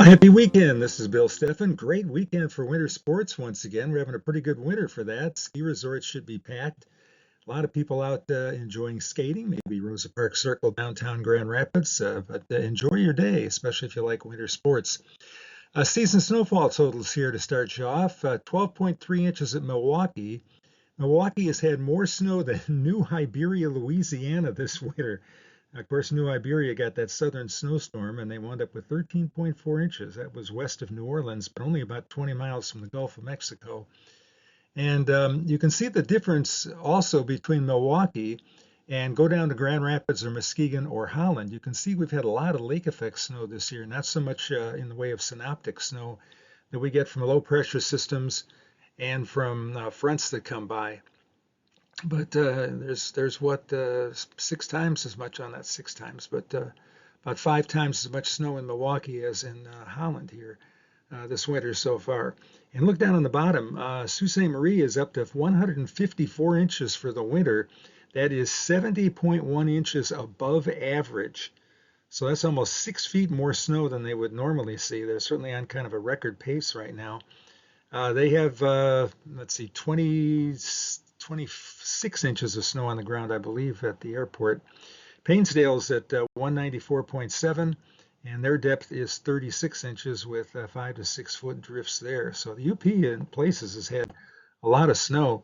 Happy weekend. This is Bill Steffen. Great weekend for winter sports once again. We're having a pretty good winter for that. Ski resorts should be packed. A lot of people out enjoying skating, maybe Rosa Parks Circle downtown Grand Rapids, but enjoy your day, especially if you like winter sports. Season snowfall totals here to start you off. 12.3 inches at Milwaukee. Milwaukee has had more snow than New Iberia, Louisiana this winter. Of course, New Iberia got that southern snowstorm and they wound up with 13.4 inches. That was west of New Orleans, but only about 20 miles from the Gulf of Mexico. And you can see the difference also between Milwaukee and go down to Grand Rapids or Muskegon or Holland. You can see we've had a lot of lake effect snow this year, not so much in the way of synoptic snow that we get from low pressure systems and from fronts that come by. But there's what six times as much on that six times, but about five times as much snow in Milwaukee as in Holland here this winter so far. And look down on the bottom, Sault Ste. Marie is up to 154 inches for the winter. That is 70.1 inches above average. So that's almost 6 feet more snow than they would normally see. They're certainly on kind of a record pace right now. They have, let's see, 26 inches of snow on the ground, I believe, at the airport. Painesdale's at 194.7, and their depth is 36 inches with 5 to 6 foot drifts there. So the UP in places has had a lot of snow.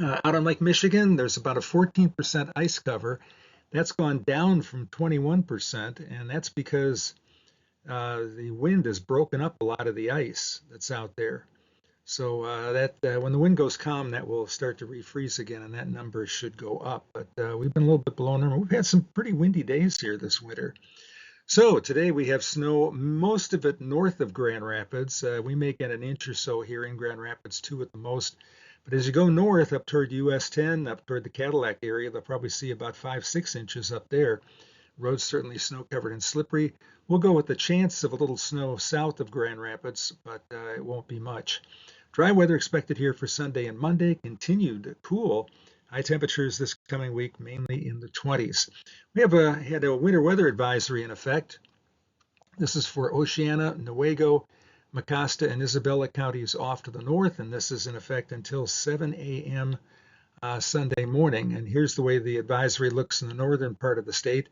Out on Lake Michigan, there's about a 14% ice cover. That's gone down from 21%, and that's because the wind has broken up a lot of the ice that's out there. So when the wind goes calm, that will start to refreeze again, and that number should go up. But we've been a little bit below normal. We've had some pretty windy days here this winter. So today we have snow, most of it north of Grand Rapids. We may get an inch or so here in Grand Rapids, 2 at the most. But as you go north up toward US 10, up toward the Cadillac area, they'll probably see about 5, 6 inches up there. Roads certainly snow covered and slippery. We'll go with the chance of a little snow south of Grand Rapids, but it won't be much. Dry weather expected here for Sunday and Monday. Continued cool. High temperatures this coming week, mainly in the 20s. We have had a winter weather advisory in effect. This is for Oceana, Newaygo, Mecosta, and Isabella counties off to the north, and this is in effect until 7 a.m. Sunday morning. And here's the way the advisory looks in the northern part of the state.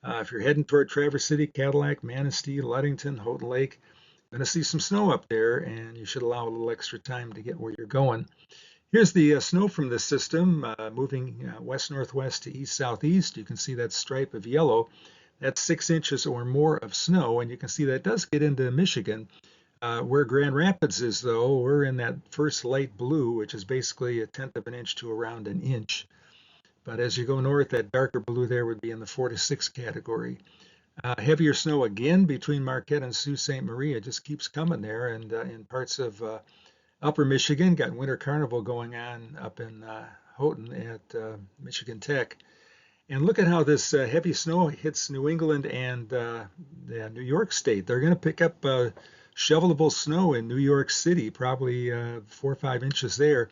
If you're heading toward Traverse City, Cadillac, Manistee, Ludington, Houghton Lake, going to see some snow up there, and you should allow a little extra time to get where you're going. Here's the snow from this system moving west-northwest to east-southeast. You can see that stripe of yellow. That's 6 inches or more of snow, and you can see that does get into Michigan. Where Grand Rapids is, though, we're in that first light blue, which is basically a tenth of an inch to around an inch. But as you go north, that darker blue there would be in the 4 to 6 category. Heavier snow again between Marquette and Sault Ste. Marie. It just keeps coming there. And in parts of upper Michigan, got Winter Carnival going on up in Houghton at Michigan Tech. And look at how this heavy snow hits New England and New York State. They're going to pick up shovelable snow in New York City, probably 4 or 5 inches there.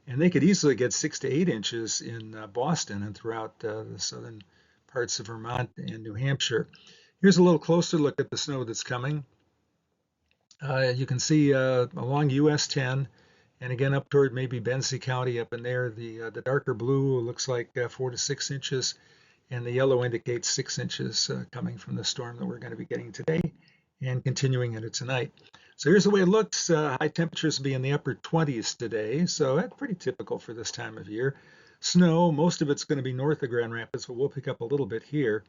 And they could easily get 6 to 8 inches in Boston and throughout the southern parts of Vermont and New Hampshire. Here's a little closer look at the snow that's coming. You can see along US 10 and again up toward maybe Benzie County up in there, the darker blue looks like 4 to 6 inches, and the yellow indicates 6 inches coming from the storm that we're going to be getting today and continuing into tonight. So here's the way it looks. High temperatures will be in the upper 20s today, so that's pretty typical for this time of year. Snow, most of it's going to be north of Grand Rapids, but we'll pick up a little bit here.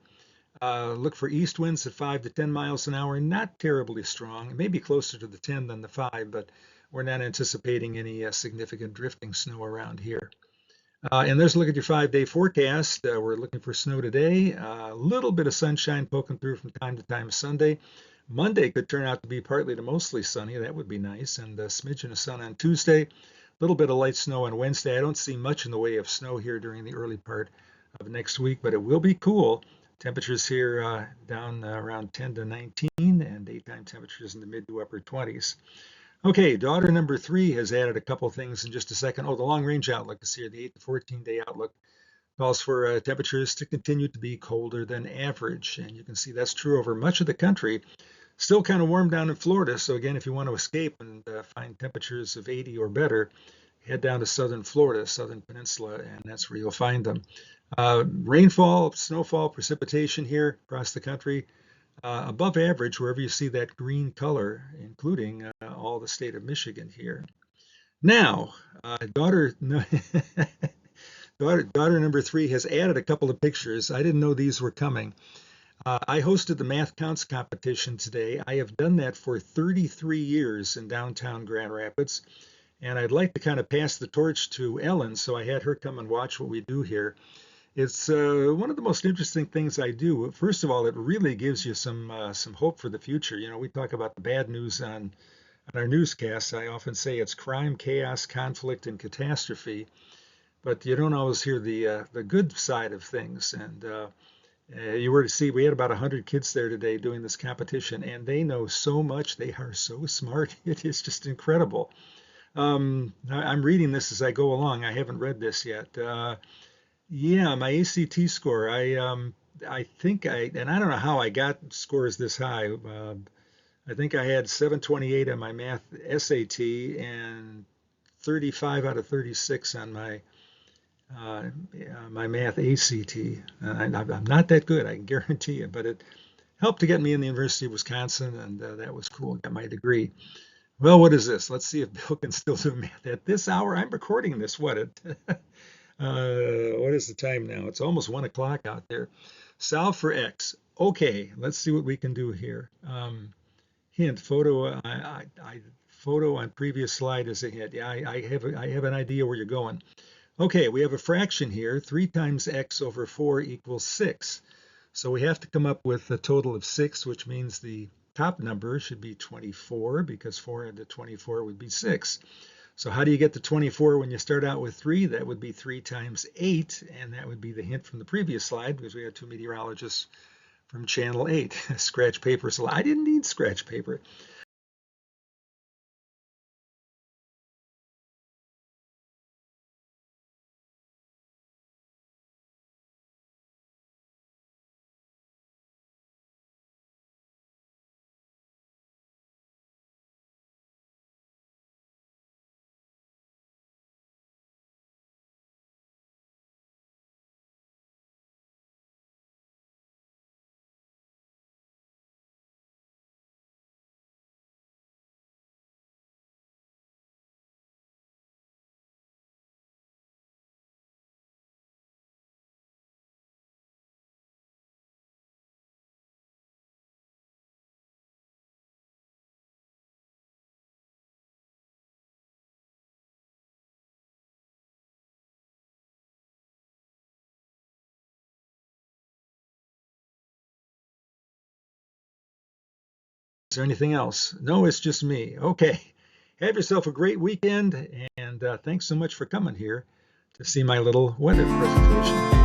Look for east winds at 5 to 10 miles an hour, not terribly strong. It may be closer to the 10 than the 5, but we're not anticipating any significant drifting snow around here. And there's a look at your 5-day forecast. We're looking for snow today. A little bit of sunshine poking through from time to time Sunday. Monday could turn out to be partly to mostly sunny. That would be nice. And a smidgen of sun on Tuesday. A little bit of light snow on Wednesday. I don't see much in the way of snow here during the early part of next week, but it will be cool. Temperatures here down around 10 to 19 and daytime temperatures in the mid to upper 20s. Okay, daughter number 3 has added a couple things in just a second. Oh, the long range outlook is here. The 8 to 14 day outlook calls for temperatures to continue to be colder than average. And you can see that's true over much of the country. Still kind of warm down in Florida. So again, if you want to escape and find temperatures of 80 or better, head down to southern Florida, southern peninsula, and that's where you'll find them. Rainfall, snowfall, precipitation here across the country, above average wherever you see that green color, including all the state of Michigan here. Now, daughter, daughter number 3 has added a couple of pictures. I didn't know these were coming. I hosted the Mathcounts competition today. I have done that for 33 years in downtown Grand Rapids, and I'd like to kind of pass the torch to Ellen, so I had her come and watch what we do here. It's one of the most interesting things I do. First of all, it really gives you some hope for the future. You know, we talk about the bad news on our newscasts. I often say it's crime, chaos, conflict, and catastrophe, but you don't always hear the good side of things. And you were to see, we had about 100 kids there today doing this competition, and they know so much. They are so smart. It is just incredible. I'm reading this as I go along. I haven't read this yet. Yeah, my ACT score. I think and I don't know how I got scores this high. I think I had 728 on my math SAT and 35 out of 36 on my math ACT. I'm not that good, I can guarantee you, but it helped to get me in the University of Wisconsin, and that was cool. Got my degree. Well, what is this? Let's see if Bill can still do math at this hour. I'm recording this. What is the time now? It's almost 1 o'clock out there. Solve for x. Okay, let's see what we can do here. Hint: photo. Photo on previous slide is a hint. Yeah, I have an idea where you're going. Okay, we have a fraction here. 3 times x over 4 equals 6. So we have to come up with a total of 6, which means the top number should be 24, because 4 into 24 would be 6. So how do you get to 24 when you start out with 3? That would be 3 times 8, and that would be the hint from the previous slide, because we had 2 meteorologists from Channel 8. Scratch paper. So I didn't need scratch paper. Is there anything else? No, it's just me. Okay. Have yourself a great weekend, and thanks so much for coming here to see my little weather presentation.